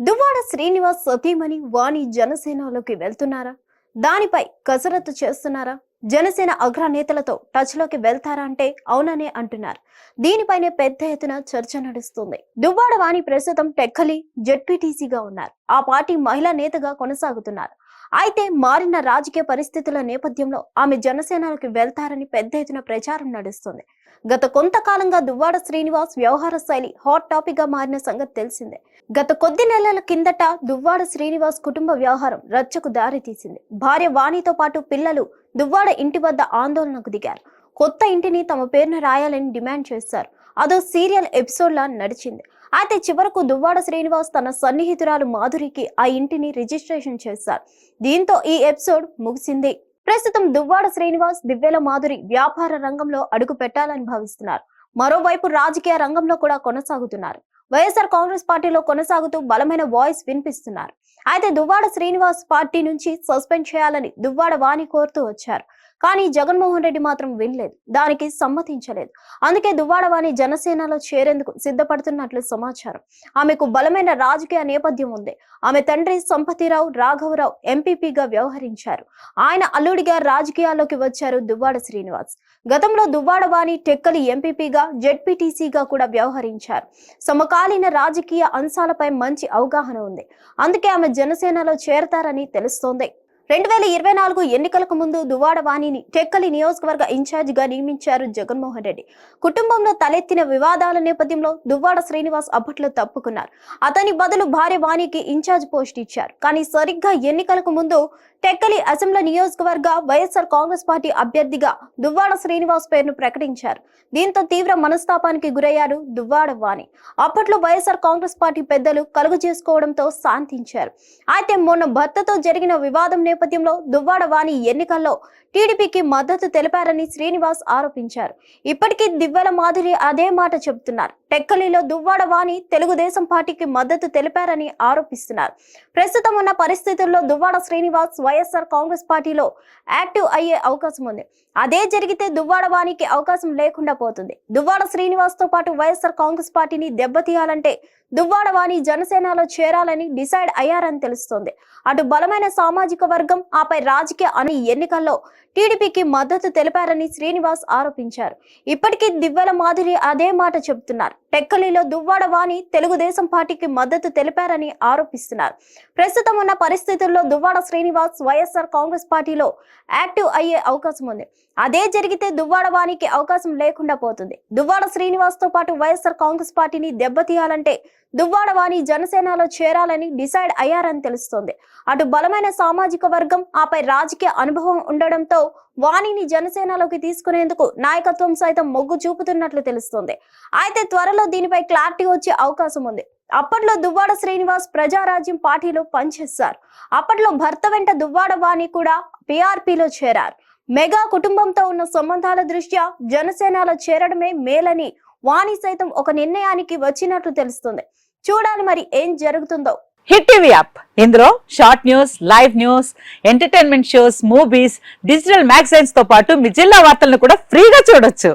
దువ్వాడ శ్రీనివాస్ సతీమణి వాణి జనసేనలోకి వెళ్తున్నారా? దానిపై కసరత్తు చేస్తున్నారా? జనసేన అగ్రనేతలతో టచ్ లోకి వెళ్తారా అంటే అవుననే అంటున్నారు. దీనిపైనే పెద్ద ఎత్తున చర్చ నడుస్తుంది. దువ్వాడ వాణి ప్రస్తుతం టెక్కలి జెడ్పీటీసీగా ఉన్నారు. ఆ పార్టీ మహిళా నేతగా కొనసాగుతున్నారు. అయితే మారిన రాజకీయ పరిస్థితుల నేపథ్యంలో ఆమె జనసేనలోకి వెళ్తారని పెద్ద ఎత్తున ప్రచారం నడుస్తుంది. గత కొంతకాలంగా దువ్వాడ శ్రీనివాస్ వ్యవహార శైలి హాట్ టాపిక్ గా మారిన సంగతి తెలిసిందే. గత కొద్ది నెలల కిందట దువ్వాడ శ్రీనివాస్ కుటుంబ వ్యవహారం రచ్చకు దారి తీసింది. భార్య వాణితో పాటు పిల్లలు దువ్వాడ ఇంటి వద్ద ఆందోళనకు దిగారు. కొత్త ఇంటిని తమ పేరున రాయాలని డిమాండ్ చేశారు. అదో సీరియల్ ఎపిసోడ్ లా నడిచింది. అయితే చివరకు దువ్వాడ శ్రీనివాస్ తన సన్నిహితురాలు మాధురికి ఆ ఇంటిని రిజిస్ట్రేషన్ చేశారు. దీంతో ఈ ఎపిసోడ్ ముగిసింది. ప్రస్తుతం దువ్వాడ శ్రీనివాస్ దివ్యల మాధురి వ్యాపార రంగంలో అడుగు పెట్టాలని భావిస్తున్నారు. మరోవైపు రాజకీయ రంగంలో కూడా కొనసాగుతున్నారు. వైఎస్ఆర్ కాంగ్రెస్ పార్టీలో కొనసాగుతూ బలమైన వాయిస్ వినిపిస్తున్నారు. అయితే దువ్వాడ శ్రీనివాస్ పార్టీ నుంచి సస్పెండ్ చేయాలని దువ్వాడ వాణి కోరుతూ వచ్చారు. కానీ జగన్మోహన్ రెడ్డి మాత్రం వినలేదు, దానికి సమ్మతించలేదు. అందుకే దువ్వాడ వాణి జనసేనలో చేరేందుకు సిద్ధపడుతున్నట్లు సమాచారం. ఆమెకు బలమైన రాజకీయ నేపథ్యం ఉంది. ఆమె తండ్రి సంపతిరావు రాఘవరావు ఎంపీపీగా వ్యవహరించారు. ఆయన అల్లుడిగా రాజకీయాల్లోకి వచ్చారు దువ్వాడ శ్రీనివాస్. గతంలో దువ్వాడ వాణి టెక్కలి ఎంపీపీగా జెడ్పీటీసీగా కూడా వ్యవహరించారు. సమకాలీన రాజకీయ అంశాలపై మంచి అవగాహన ఉంది. అందుకే ఆమె జనసేనలో చేరతారని తెలుస్తోంది. 2024 ఎన్నికలకు ముందు దువ్వాడ వాణిని టెక్కలి నియోజకవర్గ ఇన్ఛార్జ్ గా నియమించారు జగన్మోహన్ రెడ్డి. కుటుంబంలో తలెత్తిన వివాదాల నేపథ్యంలో దువ్వాడ శ్రీనివాస్ అప్పట్లో తప్పుకున్నారు. అతని బదులు భార్య వాణికి ఇన్ఛార్జ్ పోస్ట్ ఇచ్చారు. కానీ సరిగ్గా ఎన్నికలకు ముందు టెక్కలి అసెంబ్లీ నియోజకవర్గ వైఎస్ఆర్ కాంగ్రెస్ పార్టీ అభ్యర్థిగా దువ్వాడ శ్రీనివాస్ పేరును ప్రకటించారు. దీంతో తీవ్ర మనస్తాపానికి గురయ్యారు దువ్వాడ వాణి. అప్పట్లో వైఎస్ఆర్ కాంగ్రెస్ పార్టీ పెద్దలు కలుగు చేసుకోవడంతో శాంతించారు. అయితే మొన్న భర్తతో జరిగిన వివాదం నేపథ్యంలో దువ్వాడ వాణి ఎన్నికల్లో టీడీపీకి మద్దతు తెలిపారని శ్రీనివాస్ ఆరోపించారు. ఇప్పటికీ దివ్యల మాధురి అదే మాట చెబుతున్నారు. టెక్కలిలో దువ్వాడ వాణి తెలుగుదేశం పార్టీకి మద్దతు తెలిపారని ఆరోపిస్తున్నారు. ప్రస్తుతం ఉన్న పరిస్థితుల్లో దువ్వాడ శ్రీనివాస్ వైఎస్ఆర్ కాంగ్రెస్ పార్టీలో యాక్టివ్ అయ్యే అవకాశం ఉంది. అదే జరిగితే దువ్వాడ వాణికి అవకాశం లేకుండా పోతుంది. దువ్వాడ శ్రీనివాస్ తో పాటు వైఎస్ఆర్ కాంగ్రెస్ పార్టీని దెబ్బతీయాలంటే దువ్వాడ వాణి జనసేనలో చేరాలని డిసైడ్ అయ్యారని తెలుస్తోంది. అటు బలమైన సామాజిక వర్గం, ఆపై రాజకీయ అని ఎన్నికల్లో టీడీపీకి మద్దతు తెలిపారని శ్రీనివాస్ ఆరోపించారు. ఇప్పటికీ దివ్యల మాధురి అదే మాట చెబుతున్నారు. టెక్కలిలో దువ్వాడ వాణి తెలుగుదేశం పార్టీకి మద్దతు తెలిపారని ఆరోపిస్తున్నారు. ప్రస్తుతం ఉన్న పరిస్థితుల్లో దువ్వాడ శ్రీనివాస్ వైఎస్ఆర్ కాంగ్రెస్ పార్టీలో యాక్టివ్ అయ్యే అవకాశం ఉంది. అదే జరిగితే దువ్వాడ వాణికి అవకాశం లేకుండా పోతుంది. దువ్వాడ శ్రీనివాస్ తో పాటు వైఎస్ఆర్ కాంగ్రెస్ పార్టీని దెబ్బతీయాలంటే దువ్వాడ వాణి జనసేనలో చేరాలని డిసైడ్ అయ్యారని తెలుస్తోంది. అటు బలమైన సామాజిక వర్గం, ఆపై రాజకీయ అనుభవం ఉండడంతో వాణిని జనసేనలోకి తీసుకునేందుకు నాయకత్వం సైతం మొగ్గు చూపుతున్నట్లు తెలుస్తోంది. అయితే త్వరలో దీనిపై క్లారిటీ వచ్చే అవకాశం ఉంది. అప్పట్లో దువ్వాడ శ్రీనివాస్ ప్రజారాజ్యం పార్టీలో పనిచేశారు. అప్పట్లో భర్త వెంట దువ్వాడ వాణి కూడా పీఆర్పీలో చేరారు. మెగా కుటుంబంతో ఉన్న సంబంధాల దృష్ట్యా జనసేనలో చేరడమే మేలని వాణి సైతం ఒక నిర్ణయానికి వచ్చినట్లు తెలుస్తుంది. చూడాలి మరి ఏం జరుగుతుందో. హిట్ టీవీ యాప్, ఇందులో short news, live news, entertainment shows, movies, digital magazines తో పాటు మీ జిల్లా వార్తలను కూడా ఫ్రీగా చూడొచ్చు.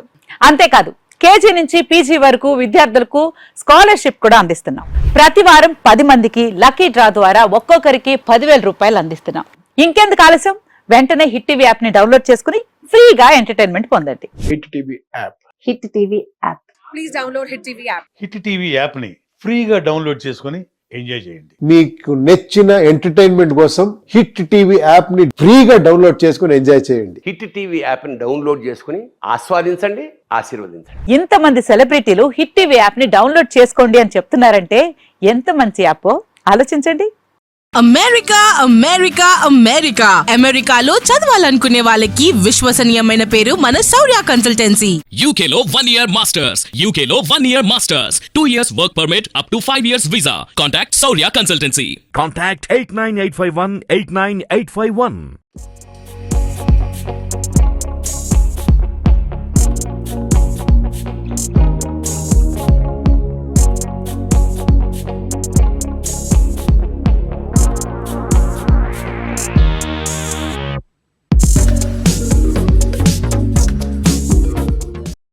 అంతేకాదు కేజీ నుంచి పీజీ వరకు విద్యార్థులకు స్కాలర్షిప్ కూడా అందిస్తున్నాం. ప్రతి వారం 10 మందికి లక్కీ డ్రా ద్వారా ఒక్కొక్కరికి 10,000 రూపాయలు అందిస్తున్నాం. ఇంకెందుకు ఆలస్యం, వెంటనే హిట్ టీవీ యాప్ ని డౌన్లోడ్ చేసుకుని ఫ్రీగా ఎంటర్టైన్మెంట్ పొందండి. Hit TV app. Hit TV app. Please download hit TV app. Hit TV app ని ఫ్రీగా డౌన్లోడ్ చేసుకుని ఎంజాయ్ చేయండి. మీకు నచ్చిన ఎంటర్టైన్మెంట్ కోసం హిట్ టీవీ యాప్ ని ఫ్రీగా డౌన్లోడ్ చేసుకుని ఎంజాయ్ చేయండి. హిట్ టీవీ యాప్ ని డౌన్లోడ్ చేసుకుని ఆస్వాదించండి, ఆశీర్వదించండి. ఇంతమంది సెలబ్రిటీలు హిట్ టీవీ యాప్ ని డౌన్లోడ్ చేసుకోండి అని చెప్తున్నారంటే ఎంత మంచి యాప్ ఆలోచించండి. అమెరికా అమెరికా అమెరికా అమెరికాలో చదవాలనుకునే వాళ్ళకి విశ్వసనీయమైన పేరు మన శౌర్య కన్సల్టెన్సీ. UK లో 1 year masters. UK లో 1 year masters. 2 years work permit up to 5 years visa. Contact Saurya Consultancy. Contact 89851 89851.